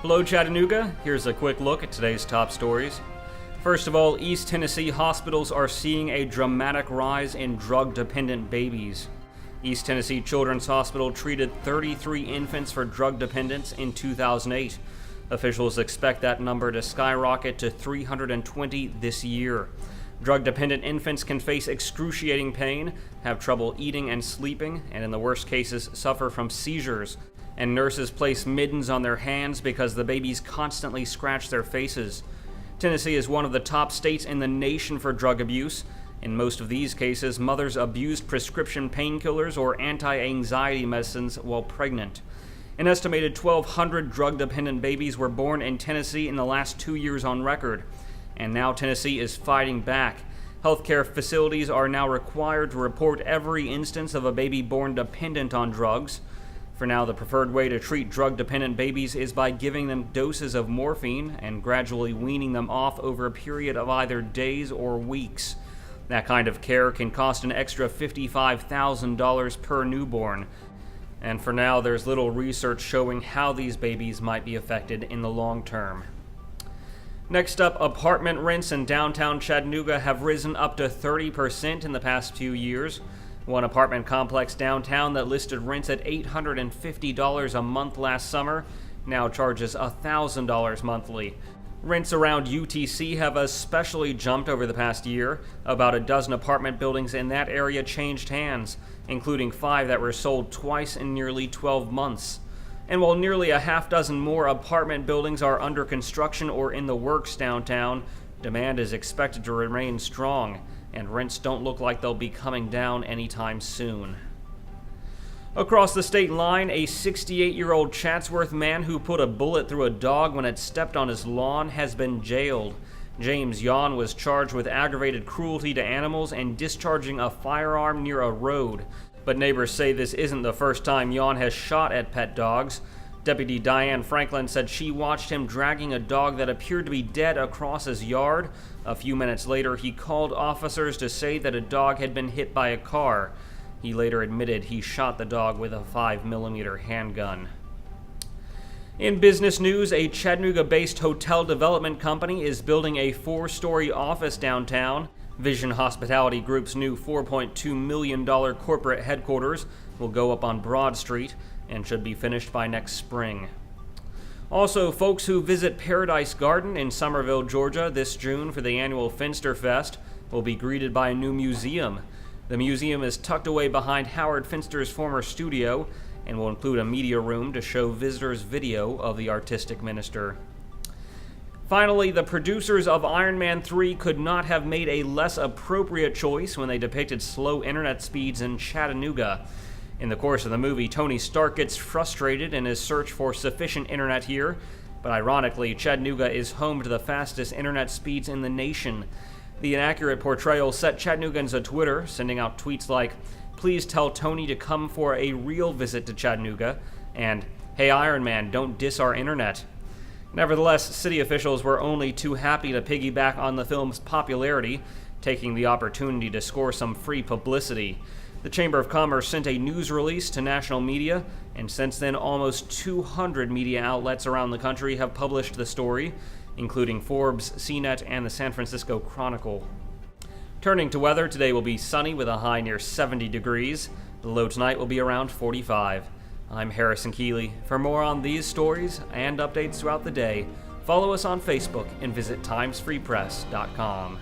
Hello, Chattanooga. Here's a quick look at today's top stories. First of all, East Tennessee hospitals are seeing a dramatic rise in drug-dependent babies. East Tennessee Children's Hospital treated 33 infants for drug dependence in 2008. Officials expect that number to skyrocket to 320 this year. Drug-dependent infants can face excruciating pain, have trouble eating and sleeping, and in the worst cases suffer from seizures. And nurses place mittens on their hands because the babies constantly scratch their faces. Tennessee is one of the top states in the nation for drug abuse. In most of these cases, mothers abused prescription painkillers or anti-anxiety medicines while pregnant. An estimated 1,200 drug-dependent babies were born in Tennessee in the last 2 years on record. And now Tennessee is fighting back. Healthcare facilities are now required to report every instance of a baby born dependent on drugs. For now, the preferred way to treat drug-dependent babies is by giving them doses of morphine and gradually weaning them off over a period of either days or weeks. That kind of care can cost an extra $55,000 per newborn. And for now, there's little research showing how these babies might be affected in the long term. Next up, apartment rents in downtown Chattanooga have risen up to 30% in the past few years. One apartment complex downtown that listed rents at $850 a month last summer now charges $1,000 monthly. Rents around UTC have especially jumped over the past year. About a dozen apartment buildings in that area changed hands, including 5 that were sold twice in nearly 12 months. And while nearly a half dozen more apartment buildings are under construction or in the works downtown, demand is expected to remain strong, and rents don't look like they'll be coming down anytime soon. Across the state line, a 68-year-old Chatsworth man who put a bullet through a dog when it stepped on his lawn has been jailed. James Yawn was charged with aggravated cruelty to animals and discharging a firearm near a road. But neighbors say this isn't the first time Yawn has shot at pet dogs. Deputy Diane Franklin said she watched him dragging a dog that appeared to be dead across his yard. A few minutes later, he called officers to say that a dog had been hit by a car. He later admitted he shot the dog with a 5mm handgun. In business news, a Chattanooga-based hotel development company is building a 4-story office downtown. Vision Hospitality Group's new $4.2 million corporate headquarters will go up on Broad Street and should be finished by next spring. Also, folks who visit Paradise Garden in Summerville, Georgia this June for the annual Finster Fest will be greeted by a new museum. The museum is tucked away behind Howard Finster's former studio and will include a media room to show visitors video of the artistic minister. Finally, the producers of Iron Man 3 could not have made a less appropriate choice when they depicted slow internet speeds in Chattanooga. In the course of the movie, Tony Stark gets frustrated in his search for sufficient internet here, but ironically, Chattanooga is home to the fastest internet speeds in the nation. The inaccurate portrayal set Chattanoogans on Twitter, sending out tweets like, "Please tell Tony to come for a real visit to Chattanooga," and "Hey Iron Man, don't diss our internet." Nevertheless, city officials were only too happy to piggyback on the film's popularity, taking the opportunity to score some free publicity. The Chamber of Commerce sent a news release to national media, and since then almost 200 media outlets around the country have published the story, including Forbes, CNET, and the San Francisco Chronicle. Turning to weather, today will be sunny with a high near 70 degrees. The low tonight will be around 45. I'm Harrison Keeley. For more on these stories and updates throughout the day, follow us on Facebook and visit timesfreepress.com.